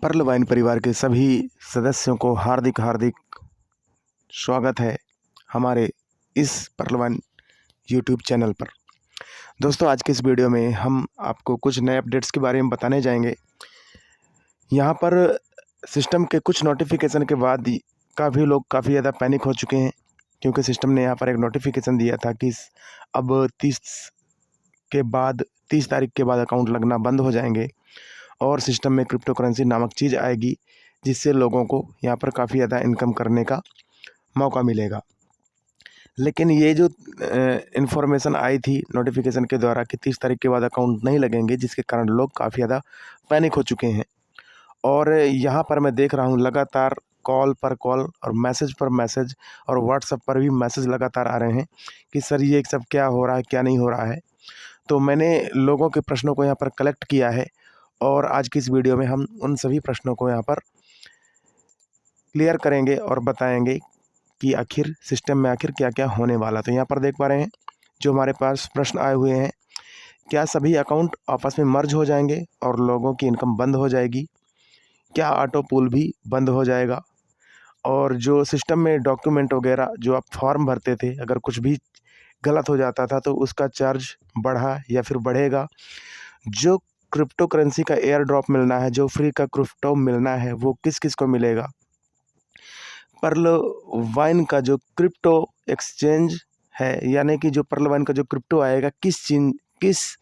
Perl wine परिवार के सभी सदस्यों को हार्दिक हार्दिक स्वागत है हमारे इस पर्ल वाइन यूट्यूब चैनल पर। दोस्तों, आज के इस वीडियो में हम आपको कुछ नए अपडेट्स के बारे में बताने जाएंगे। यहाँ पर सिस्टम के कुछ नोटिफिकेशन के बाद काफ़ी लोग काफ़ी ज़्यादा पैनिक हो चुके हैं, क्योंकि सिस्टम ने यहाँ पर एक नोटिफिकेशन दिया था कि अब 30 तारीख के बाद अकाउंट लगना बंद हो जाएंगे और सिस्टम में क्रिप्टो करेंसी नामक चीज़ आएगी, जिससे लोगों को यहाँ पर काफ़ी ज़्यादा इनकम करने का मौका मिलेगा। लेकिन ये जो इन्फॉर्मेशन आई थी नोटिफिकेशन के द्वारा कि 30 तारीख के बाद अकाउंट नहीं लगेंगे, जिसके कारण लोग काफ़ी ज़्यादा पैनिक हो चुके हैं। और यहाँ पर मैं देख रहा हूँ लगातार कॉल पर कॉल और मैसेज पर मैसेज और व्हाट्सएप पर भी मैसेज लगातार आ रहे हैं कि सर ये सब क्या हो रहा है, क्या नहीं हो रहा है। तो मैंने लोगों के प्रश्नों को यहाँ पर कलेक्ट किया है और आज की इस वीडियो में हम उन सभी प्रश्नों को यहाँ पर क्लियर करेंगे और बताएंगे कि आखिर सिस्टम में आखिर क्या क्या होने वाला। तो यहाँ पर देख पा रहे हैं जो हमारे पास प्रश्न आए हुए हैं, क्या सभी अकाउंट आपस में मर्ज हो जाएंगे और लोगों की इनकम बंद हो जाएगी? क्या ऑटो पूल भी बंद हो जाएगा? और जो सिस्टम में डॉक्यूमेंट वगैरह जो आप फॉर्म भरते थे, अगर कुछ भी गलत हो जाता था तो उसका चार्ज बढ़ा या फिर बढ़ेगा? जो क्रिप्टो करेंसी का एयर ड्रॉप मिलना है, जो फ्री का क्रिप्टो मिलना है, वो किस किस को मिलेगा? पर्ल वाइन का जो क्रिप्टो एक्सचेंज है, यानी कि जो पर्ल वाइन का जो क्रिप्टो आएगा किस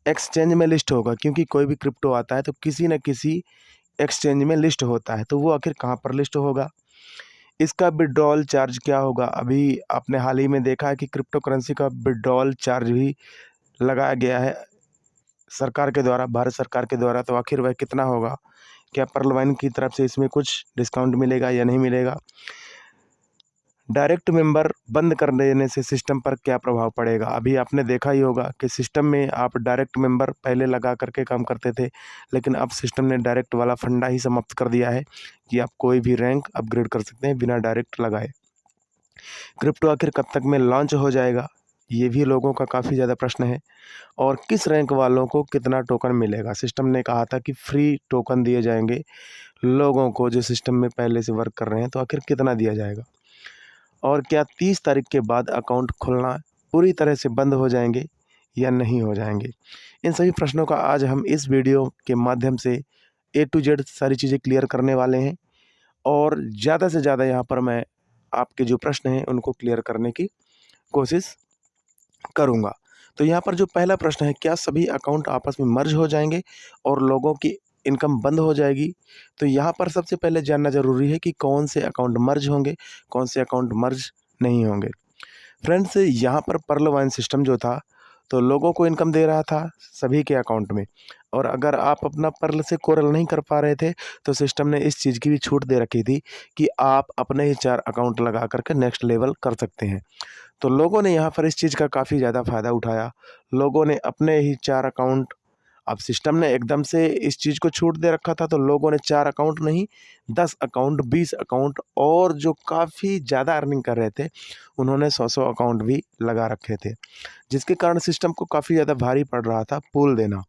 एक्सचेंज में लिस्ट होगा? क्योंकि कोई भी क्रिप्टो आता है तो किसी न किसी एक्सचेंज में लिस्ट होता है, तो वो आखिर कहाँ पर लिस्ट होगा? इसका विड्रॉल चार्ज क्या होगा? अभी आपने हाल ही में देखा है कि क्रिप्टो करेंसी का विड्रॉल चार्ज भी लगाया गया है सरकार के द्वारा, भारत सरकार के द्वारा। तो आखिर वह कितना होगा? क्या पर्ल वाइन की तरफ से इसमें कुछ डिस्काउंट मिलेगा या नहीं मिलेगा? डायरेक्ट मेंबर बंद कर देने से सिस्टम पर क्या प्रभाव पड़ेगा? अभी आपने देखा ही होगा कि सिस्टम में आप डायरेक्ट मेंबर पहले लगा करके काम करते थे, लेकिन अब सिस्टम ने डायरेक्ट वाला फंडा ही समाप्त कर दिया है कि आप कोई भी रैंक अपग्रेड कर सकते हैं बिना डायरेक्ट लगाए। क्रिप्टो आखिर कब तक में लॉन्च हो जाएगा? ये भी लोगों का काफ़ी ज़्यादा प्रश्न है। और किस रैंक वालों को कितना टोकन मिलेगा? सिस्टम ने कहा था कि फ्री टोकन दिए जाएंगे लोगों को जो सिस्टम में पहले से वर्क कर रहे हैं, तो आखिर कितना दिया जाएगा? और क्या 30 तारीख के बाद अकाउंट खुलना पूरी तरह से बंद हो जाएंगे या नहीं हो जाएंगे? इन सभी प्रश्नों का आज हम इस वीडियो के माध्यम से A to Z सारी चीज़ें क्लियर करने वाले हैं और ज़्यादा से ज़्यादा यहाँ पर मैं आपके जो प्रश्न हैं उनको क्लियर करने की कोशिश करूँगा। तो यहाँ पर जो पहला प्रश्न है, क्या सभी अकाउंट आपस में मर्ज हो जाएंगे और लोगों की इनकम बंद हो जाएगी? तो यहाँ पर सबसे पहले जानना ज़रूरी है कि कौन से अकाउंट मर्ज होंगे, कौन से अकाउंट मर्ज नहीं होंगे। फ्रेंड्स, यहाँ पर पर्ल वाइन सिस्टम जो था तो लोगों को इनकम दे रहा था सभी के अकाउंट में, और अगर आप अपना पर्ल से कोरल नहीं कर पा रहे थे तो सिस्टम ने इस चीज़ की भी छूट दे रखी थी कि आप अपने ही 4 अकाउंट लगा करके नेक्स्ट लेवल कर सकते हैं। तो लोगों ने यहाँ पर इस चीज़ का काफ़ी ज़्यादा फ़ायदा उठाया। लोगों ने अपने ही 4 अकाउंट, अब सिस्टम ने एकदम से इस चीज़ को छूट दे रखा था तो लोगों ने 4 अकाउंट नहीं, 10 अकाउंट, 20 अकाउंट, और जो काफ़ी ज़्यादा अर्निंग कर रहे थे उन्होंने 100-100 अकाउंट भी लगा रखे थे, जिसके कारण सिस्टम को काफ़ी ज़्यादा भारी पड़ रहा था पूल देना।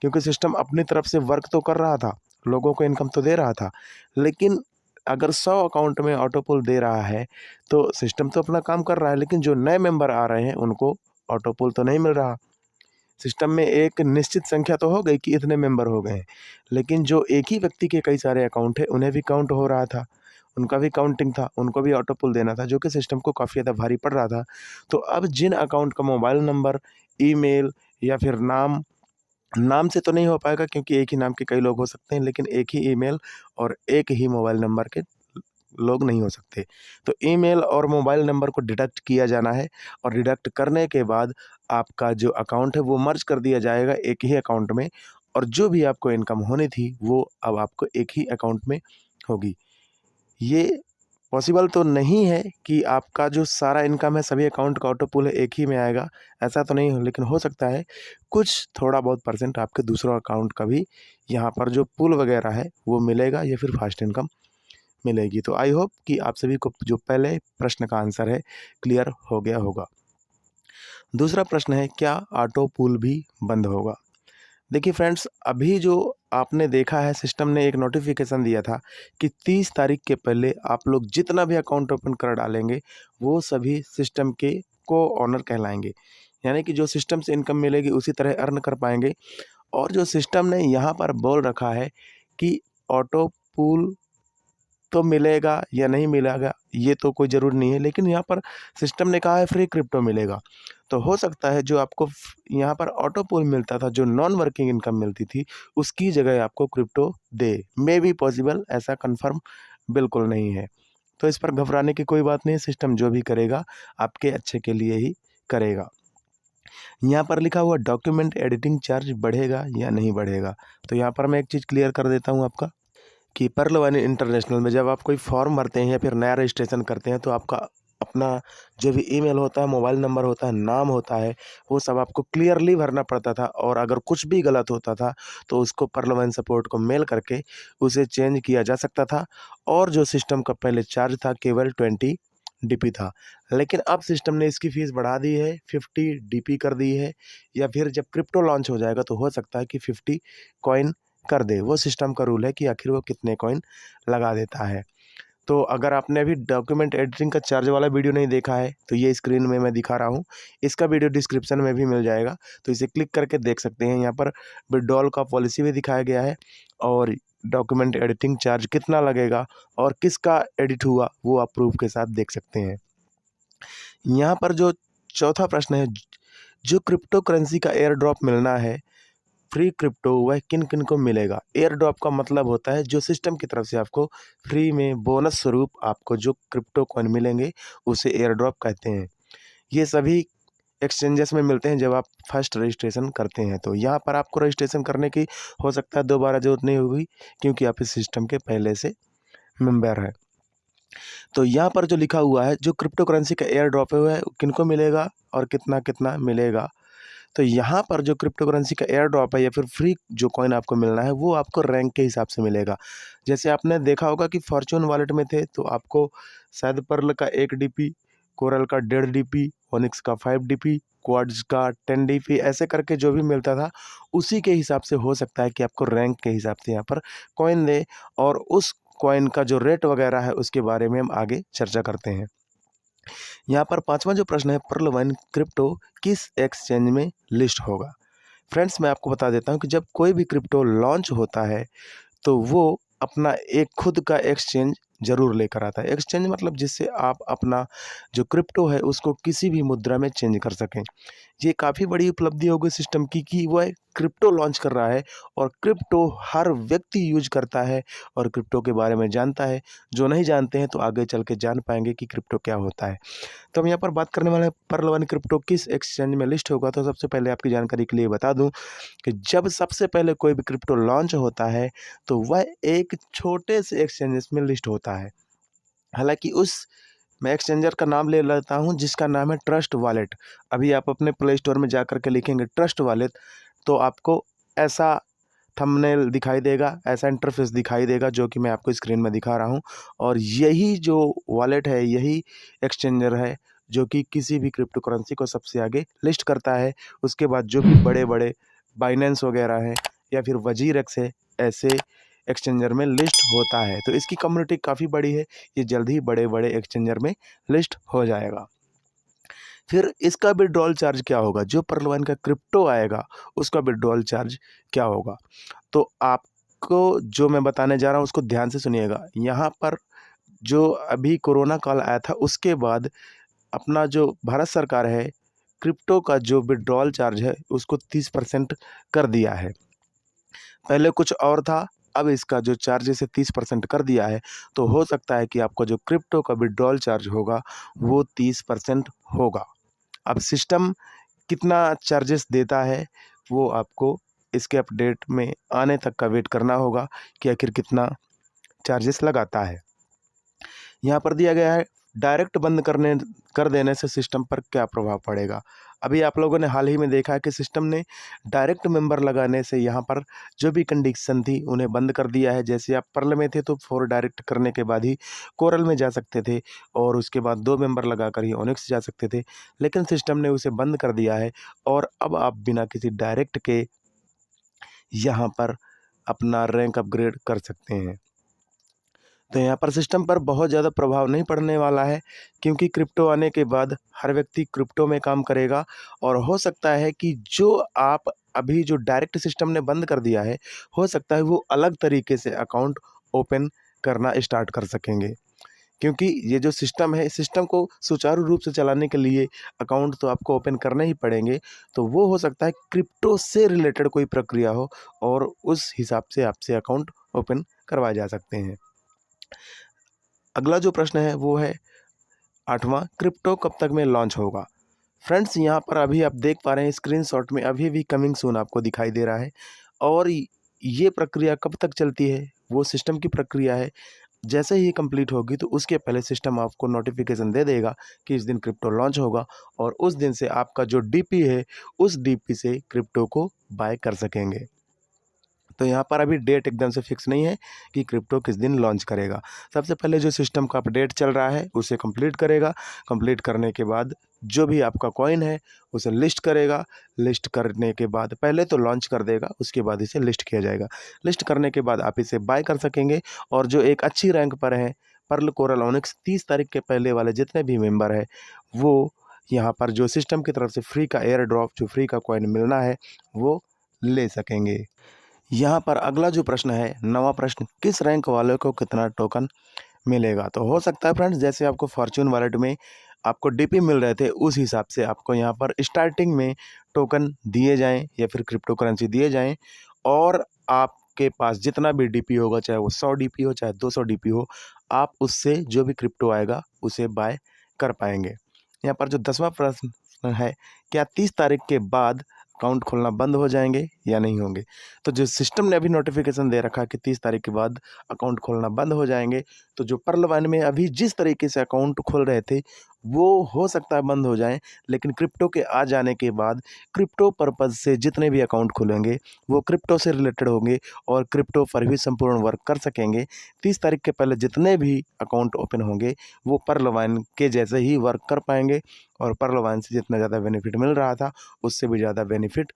क्योंकि सिस्टम अपनी तरफ से वर्क तो कर रहा था, लोगों को इनकम तो दे रहा था, लेकिन अगर 100 अकाउंट में ऑटो पुल दे रहा है तो सिस्टम तो अपना काम कर रहा है, लेकिन जो नए मेंबर आ रहे हैं उनको ऑटो पुल तो नहीं मिल रहा। सिस्टम में एक निश्चित संख्या तो हो गई कि इतने मेंबर हो गए हैं, लेकिन जो एक ही व्यक्ति के कई सारे अकाउंट हैं उन्हें भी काउंट हो रहा था, उनका भी काउंटिंग था, उनको भी ऑटो पुल देना था, जो कि सिस्टम को काफ़ी ज़्यादा भारी पड़ रहा था। तो अब जिन अकाउंट का मोबाइल नंबर, ईमेल या फिर नाम, नाम से तो नहीं हो पाएगा क्योंकि एक ही नाम के कई लोग हो सकते हैं, लेकिन एक ही ईमेल और एक ही मोबाइल नंबर के लोग नहीं हो सकते। तो ईमेल और मोबाइल नंबर को डिडक्ट किया जाना है, और डिडक्ट करने के बाद आपका जो अकाउंट है वो मर्ज कर दिया जाएगा एक ही अकाउंट में, और जो भी आपको इनकम होनी थी वो अब आपको एक ही अकाउंट में होगी। ये पॉसिबल तो नहीं है कि आपका जो सारा इनकम है सभी अकाउंट का ऑटो पुल है एक ही में आएगा, ऐसा तो नहीं हो, लेकिन हो सकता है कुछ थोड़ा बहुत परसेंट आपके दूसरों अकाउंट का भी यहाँ पर जो पुल वगैरह है वो मिलेगा या फिर फास्ट इनकम मिलेगी। तो आई होप कि आप सभी को जो पहले प्रश्न का आंसर है क्लियर हो गया होगा। दूसरा प्रश्न है, क्या ऑटो पूल भी बंद होगा? देखिए फ्रेंड्स, अभी जो आपने देखा है, सिस्टम ने एक नोटिफिकेशन दिया था कि 30 तारीख के पहले आप लोग जितना भी अकाउंट ओपन कर डालेंगे वो सभी सिस्टम के को ऑनर कहलाएंगे, यानी कि जो सिस्टम से इनकम मिलेगी उसी तरह अर्न कर पाएंगे। और जो सिस्टम ने यहाँ पर बोल रखा है कि ऑटो पूल तो मिलेगा या नहीं मिलेगा ये तो कोई ज़रूरी नहीं है, लेकिन यहाँ पर सिस्टम ने कहा है फ्री क्रिप्टो मिलेगा। तो हो सकता है जो आपको यहाँ पर ऑटो पूल मिलता था, जो नॉन वर्किंग इनकम मिलती थी, उसकी जगह आपको crypto they. May be possible, ऐसा कंफर्म बिल्कुल नहीं है। तो इस पर घबराने की कोई बात नहीं है, सिस्टम जो भी करेगा आपके अच्छे के लिए ही करेगा। यहाँ पर लिखा हुआ डॉक्यूमेंट एडिटिंग चार्ज बढ़ेगा या नहीं बढ़ेगा। तो यहाँ पर मैं एक चीज़ क्लियर कर देता हूँ आपका कि पर्ल वन इंटरनेशनल में जब आप कोई फॉर्म भरते हैं या फिर नया रजिस्ट्रेशन करते हैं तो आपका अपना जो भी ईमेल होता है, मोबाइल नंबर होता है, नाम होता है, वो सब आपको क्लियरली भरना पड़ता था। और अगर कुछ भी गलत होता था तो उसको पर्ल वन सपोर्ट को मेल करके उसे चेंज किया जा सकता था। और जो सिस्टम का पहले चार्ज था केवल 20 डीपी था, लेकिन अब सिस्टम ने इसकी फ़ीस बढ़ा दी है, 50 डीपी कर दी है। या फिर जब क्रिप्टो लॉन्च हो जाएगा तो हो सकता है कि 50 कॉइन कर दे। वो सिस्टम का रूल है कि आखिर वो कितने कॉइन लगा देता है। तो अगर आपने अभी डॉक्यूमेंट एडिटिंग का चार्ज वाला वीडियो नहीं देखा है तो ये स्क्रीन में मैं दिखा रहा हूँ, इसका वीडियो डिस्क्रिप्शन में भी मिल जाएगा, तो इसे क्लिक करके देख सकते हैं। यहाँ पर विड्रॉल का पॉलिसी भी दिखाया गया है और डॉक्यूमेंट एडिटिंग चार्ज कितना लगेगा और किसका एडिट हुआ वो आप प्रूफ के साथ देख सकते हैं। यहाँ पर जो चौथा प्रश्न है, जो क्रिप्टो करेंसी का एयर ड्रॉप मिलना है फ्री क्रिप्टो, वह किन किन को मिलेगा। एयर ड्रॉप का मतलब होता है जो सिस्टम की तरफ से आपको फ्री में बोनस स्वरूप आपको जो क्रिप्टो कॉइन मिलेंगे उसे एयर ड्रॉप कहते हैं। ये सभी एक्सचेंजेस में मिलते हैं जब आप फर्स्ट रजिस्ट्रेशन करते हैं। तो यहाँ पर आपको रजिस्ट्रेशन करने की हो सकता है दोबारा जरूरत नहीं होगी, क्योंकि आप इस सिस्टम के पहले से मेंबर हैं। तो यहाँ पर जो लिखा हुआ है, जो क्रिप्टो करेंसी का एयर ड्रॉप है वह किनको मिलेगा और कितना कितना मिलेगा। तो यहाँ पर जो क्रिप्टो करेंसी का एयर ड्रॉप है या फिर फ्री जो कॉइन आपको मिलना है वो आपको रैंक के हिसाब से मिलेगा। जैसे आपने देखा होगा कि फॉर्चून वॉलेट में थे तो आपको शायद पर्ल का 1 डीपी, कोरल का 1.5 डीपी, ओनिक्स का 5 डीपी, क्वाड्स का 10 डीपी, ऐसे करके जो भी मिलता था उसी के हिसाब से हो सकता है कि आपको रैंक के हिसाब से यहाँ पर कॉइन दे। और उस कॉइन का जो रेट वगैरह है उसके बारे में हम आगे चर्चा करते हैं। यहाँ पर पांचवा जो प्रश्न है, पर्ल वन क्रिप्टो किस एक्सचेंज में लिस्ट होगा। फ्रेंड्स, मैं आपको बता देता हूँ कि जब कोई भी क्रिप्टो लॉन्च होता है तो वो अपना एक खुद का एक्सचेंज ज़रूर लेकर आता है। एक्सचेंज मतलब जिससे आप अपना जो क्रिप्टो है उसको किसी भी मुद्रा में चेंज कर सकें। ये काफ़ी बड़ी उपलब्धि होगी सिस्टम की कि वह क्रिप्टो लॉन्च कर रहा है और क्रिप्टो हर व्यक्ति यूज करता है और क्रिप्टो के बारे में जानता है। जो नहीं जानते हैं तो आगे चल के जान पाएंगे कि क्रिप्टो क्या होता है। तो हम यहाँ पर बात करने वाले हैं पर्ल वन क्रिप्टो किस एक्सचेंज में लिस्ट होगा। तो सबसे पहले आपकी जानकारी के लिए बता दूं कि जब सबसे पहले कोई भी क्रिप्टो लॉन्च होता है तो वह एक छोटे से एक्सचेंजेस में लिस्ट होता है। हालांकि उस मैं एक्सचेंजर का नाम ले लेता हूं जिसका नाम है ट्रस्ट वॉलेट। अभी आप अपने प्ले स्टोर में जा कर के लिखेंगे ट्रस्ट वॉलेट तो आपको ऐसा थंबनेल दिखाई देगा, ऐसा इंटरफेस दिखाई देगा जो कि मैं आपको स्क्रीन में दिखा रहा हूं। और यही जो वॉलेट है, यही एक्सचेंजर है जो कि किसी भी क्रिप्टो करेंसी को सबसे आगे लिस्ट करता है। उसके बाद जो भी बड़े बड़े बाइनेंस वगैरह हैं या फिर वजीरक्स है, ऐसे एक्सचेंजर में लिस्ट होता है। तो इसकी कम्युनिटी काफ़ी बड़ी है, ये जल्द ही बड़े बड़े एक्सचेंजर में लिस्ट हो जाएगा। फिर इसका विड्रॉल चार्ज क्या होगा, जो पर्ल वन का क्रिप्टो आएगा उसका विड्रॉल चार्ज क्या होगा। तो आपको जो मैं बताने जा रहा हूँ उसको ध्यान से सुनिएगा। यहाँ पर जो अभी कोरोना काल आया था उसके बाद अपना जो भारत सरकार है, क्रिप्टो का जो विड्रॉल चार्ज है उसको 30% कर दिया है। पहले कुछ और था, अब इसका जो चार्जेस है 30% कर दिया है। तो हो सकता है कि आपको जो क्रिप्टो का विड्रॉल चार्ज होगा वो 30% होगा। अब सिस्टम कितना चार्जेस देता है वो आपको इसके अपडेट में आने तक का वेट करना होगा कि आखिर कितना चार्जेस लगाता है। यहाँ पर दिया गया है डायरेक्ट बंद कर देने से सिस्टम पर क्या प्रभाव पड़ेगा। अभी आप लोगों ने हाल ही में देखा है कि सिस्टम ने डायरेक्ट मेंबर लगाने से यहाँ पर जो भी कंडीशन थी उन्हें बंद कर दिया है। जैसे आप पर्ल में थे तो फॉर डायरेक्ट करने के बाद ही कोरल में जा सकते थे और उसके बाद 2 मेंबर लगाकर ही ओनिक्स जा सकते थे, लेकिन सिस्टम ने उसे बंद कर दिया है। और अब आप बिना किसी डायरेक्ट के यहाँ पर अपना रैंक अपग्रेड कर सकते हैं। तो यहाँ पर सिस्टम पर बहुत ज़्यादा प्रभाव नहीं पड़ने वाला है, क्योंकि क्रिप्टो आने के बाद हर व्यक्ति क्रिप्टो में काम करेगा। और हो सकता है कि जो आप अभी जो डायरेक्ट सिस्टम ने बंद कर दिया है, हो सकता है वो अलग तरीके से अकाउंट ओपन करना स्टार्ट कर सकेंगे। क्योंकि ये जो सिस्टम है, सिस्टम को सुचारू रूप से चलाने के लिए अकाउंट तो आपको ओपन करने ही पड़ेंगे। तो वो हो सकता है क्रिप्टो से रिलेटेड कोई प्रक्रिया हो और उस हिसाब से आपसे अकाउंट ओपन करवाए जा सकते हैं। अगला जो प्रश्न है वो है 8वां, क्रिप्टो कब तक में लॉन्च होगा। फ्रेंड्स, यहाँ पर अभी आप देख पा रहे हैं स्क्रीनशॉट में अभी भी कमिंग सून आपको दिखाई दे रहा है। और ये प्रक्रिया कब तक चलती है, वो सिस्टम की प्रक्रिया है। जैसे ही कंप्लीट होगी तो उसके पहले सिस्टम आपको नोटिफिकेशन दे देगा कि इस दिन क्रिप्टो लॉन्च होगा, और उस दिन से आपका जो डीपी है उस डीपी से क्रिप्टो को बाय कर सकेंगे। तो यहाँ पर अभी डेट एकदम से फिक्स नहीं है कि क्रिप्टो किस दिन लॉन्च करेगा। सबसे पहले जो सिस्टम का अपडेट चल रहा है उसे कंप्लीट करेगा। कंप्लीट करने के बाद जो भी आपका कॉइन है उसे लिस्ट करेगा। लिस्ट करने के बाद पहले तो लॉन्च कर देगा, उसके बाद इसे लिस्ट किया जाएगा। लिस्ट करने के बाद आप इसे बाय कर सकेंगे। और जो एक अच्छी रैंक पर है पर्ल कोरल ओनिक्स, 30 तारीख के पहले वाले जितने भी मेंबर है वो यहाँ पर जो सिस्टम की तरफ से फ्री का एयर ड्रॉप, जो फ्री का कॉइन मिलना है वो ले सकेंगे। यहाँ पर अगला जो प्रश्न है, 9वां प्रश्न, किस रैंक वाले को कितना टोकन मिलेगा। तो हो सकता है फ्रेंड्स, जैसे आपको फॉर्च्यून वॉलेट में आपको डीपी मिल रहे थे उस हिसाब से आपको यहाँ पर स्टार्टिंग में टोकन दिए जाएं या फिर क्रिप्टो करेंसी दिए जाएं। और आपके पास जितना भी डीपी होगा, चाहे वो 100 डीपी हो चाहे 200 डीपी हो, आप उससे जो भी क्रिप्टो आएगा उसे बाय कर पाएंगे। यहाँ पर जो 10वां प्रश्न है, क्या 30 तारीख के बाद अकाउंट खोलना बंद हो जाएंगे या नहीं होंगे। तो जो सिस्टम ने अभी नोटिफिकेशन दे रखा है कि 30 तारीख के बाद अकाउंट खोलना बंद हो जाएंगे, तो जो पर्ल वाइन में अभी जिस तरीके से अकाउंट खोल रहे थे वो हो सकता है बंद हो जाएं। लेकिन क्रिप्टो के आ जाने के बाद क्रिप्टो पर्पज़ से जितने भी अकाउंट खुलेंगे वो क्रिप्टो से रिलेटेड होंगे और क्रिप्टो पर भी संपूर्ण वर्क कर सकेंगे। 30 तारीख के पहले जितने भी अकाउंट ओपन होंगे वो पर्ल वाइन के जैसे ही वर्क कर पाएंगे, और पर्ल वाइन से जितना ज़्यादा बेनिफिट मिल रहा था उससे भी ज़्यादा बेनिफिट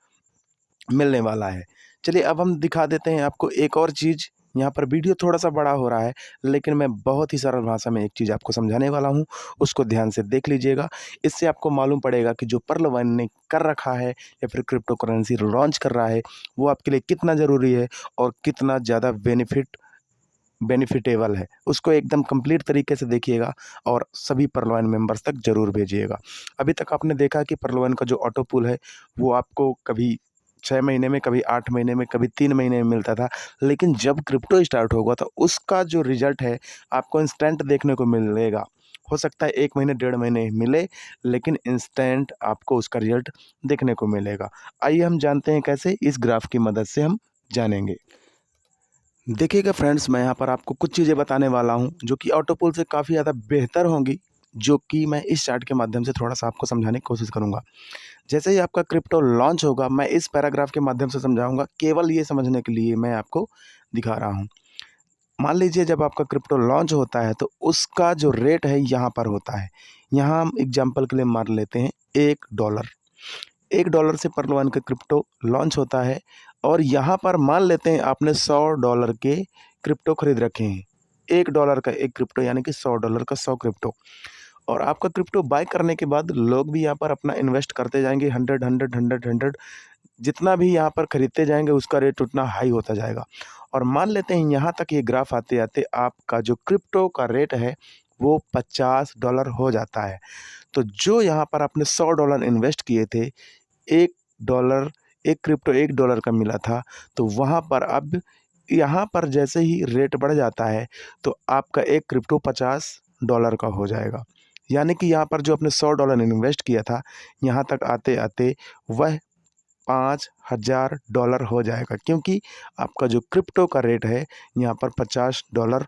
मिलने वाला है। चलिए अब हम दिखा देते हैं आपको एक और चीज़। यहाँ पर वीडियो थोड़ा सा बड़ा हो रहा है, लेकिन मैं बहुत ही सरल भाषा में एक चीज़ आपको समझाने वाला हूँ, उसको ध्यान से देख लीजिएगा। इससे आपको मालूम पड़ेगा कि जो पर्ल वाइन ने कर रखा है या फिर क्रिप्टो करेंसी लॉन्च कर रहा है वो आपके लिए कितना ज़रूरी है और कितना ज़्यादा बेनिफिटेबल है। उसको एकदम कंप्लीट तरीके से देखिएगा और सभी पर्ल वाइन मेंबर्स तक ज़रूर भेजिएगा। अभी तक आपने देखा कि पर्ल वाइन का जो ऑटो पुल है वो आपको कभी 6 महीने में, कभी 8 महीने में, कभी 3 महीने में मिलता था। लेकिन जब क्रिप्टो स्टार्ट होगा तो उसका जो रिजल्ट है आपको इंस्टेंट देखने को मिलेगा। हो सकता है 1 महीने 1.5 महीने मिले, लेकिन इंस्टेंट आपको उसका रिजल्ट देखने को मिलेगा। आइए हम जानते हैं कैसे, इस ग्राफ की मदद से हम जानेंगे। देखिएगा फ्रेंड्स, मैं यहाँ पर आपको कुछ चीज़ें बताने वाला हूँ जो कि ऑटो पुल से काफ़ी ज़्यादा बेहतर होंगी, जो कि मैं इस चार्ट के माध्यम से थोड़ा सा आपको समझाने की कोशिश करूँगा। जैसे ही आपका क्रिप्टो लॉन्च होगा मैं इस पैराग्राफ के माध्यम से समझाऊंगा, केवल ये समझने के लिए मैं आपको दिखा रहा हूँ। मान लीजिए जब आपका क्रिप्टो लॉन्च होता है तो उसका जो रेट है यहाँ पर होता है। यहाँ हम एग्जांपल के लिए मान लेते हैं $1। $1 से पर्ल वाइन का क्रिप्टो लॉन्च होता है, और यहाँ पर मान लेते हैं आपने $100 के क्रिप्टो खरीद रखे हैं। $1 का एक क्रिप्टो यानी कि $100 का 100 क्रिप्टो। और आपका क्रिप्टो बाय करने के बाद लोग भी यहाँ पर अपना इन्वेस्ट करते जाएंगे, 100 जितना भी यहाँ पर खरीदते जाएंगे उसका रेट उतना हाई होता जाएगा। और मान लेते हैं यहाँ तक ये ग्राफ आते आते आपका जो क्रिप्टो का रेट है वो $50 हो जाता है। तो जो यहाँ पर आपने $100 इन्वेस्ट किए थे, $1 एक क्रिप्टो $1 का मिला था, तो वहाँ पर अब यहाँ पर जैसे ही रेट बढ़ जाता है तो आपका एक क्रिप्टो $50 का हो जाएगा। यानी कि यहाँ पर जो आपने $100 इन्वेस्ट किया था, यहाँ तक आते आते वह $5000 हो जाएगा, क्योंकि आपका जो क्रिप्टो का रेट है यहाँ पर $50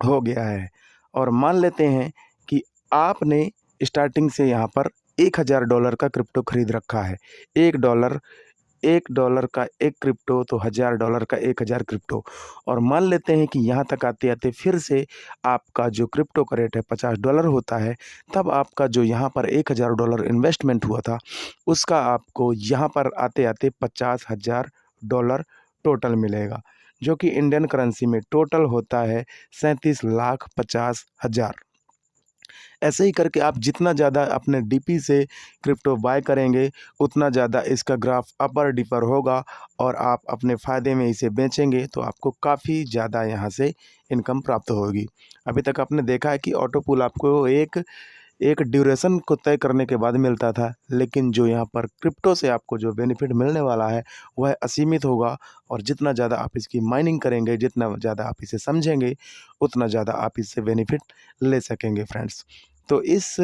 हो गया है। और मान लेते हैं कि आपने स्टार्टिंग से यहाँ पर $1000 का क्रिप्टो खरीद रखा है। $1 का एक क्रिप्टो तो $1000 का 1000 क्रिप्टो। और मान लेते हैं कि यहाँ तक आते आते फिर से आपका जो क्रिप्टो का रेट है $50 होता है, तब आपका जो यहाँ पर $1000 इन्वेस्टमेंट हुआ था उसका आपको यहाँ पर आते आते 50,000 डॉलर टोटल मिलेगा, जो कि इंडियन करेंसी में टोटल होता है 37,50,000। ऐसे ही करके आप जितना ज़्यादा अपने डीपी से क्रिप्टो बाय करेंगे उतना ज़्यादा इसका ग्राफ अपर डिपर होगा और आप अपने फ़ायदे में इसे बेचेंगे तो आपको काफ़ी ज़्यादा यहाँ से इनकम प्राप्त होगी। अभी तक आपने देखा है कि ऑटो पुल आपको एक ड्यूरेशन को तय करने के बाद मिलता था, लेकिन जो यहाँ पर क्रिप्टो से आपको जो बेनिफिट मिलने वाला है वह असीमित होगा और जितना ज़्यादा आप इसकी माइनिंग करेंगे, जितना ज़्यादा आप इसे समझेंगे, उतना ज़्यादा आप इससे बेनिफिट ले सकेंगे फ्रेंड्स। तो इस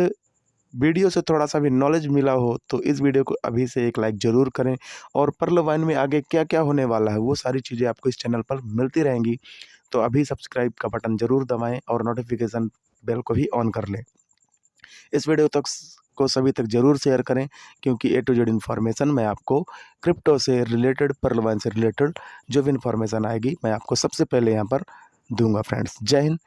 वीडियो से थोड़ा-सा भी नॉलेज मिला हो तो इस वीडियो को अभी से एक लाइक ज़रूर करें और पर्ल वाइन में आगे क्या-क्या होने वाला है वो सारी चीज़ें आपको इस चैनल पर मिलती रहेंगी। तो अभी सब्सक्राइब का बटन ज़रूर दबाएँ और नोटिफ़िकेशन बेल को भी ऑन कर लें। इस वीडियो तक को सभी तक ज़रूर शेयर करें क्योंकि ए टू जेड इन्फॉर्मेशन मैं आपको क्रिप्टो से रिलेटेड, पर्ल वाइन से रिलेटेड जो भी इन्फॉर्मेशन आएगी मैं आपको सबसे पहले यहाँ पर दूँगा फ्रेंड्स। जय हिंद।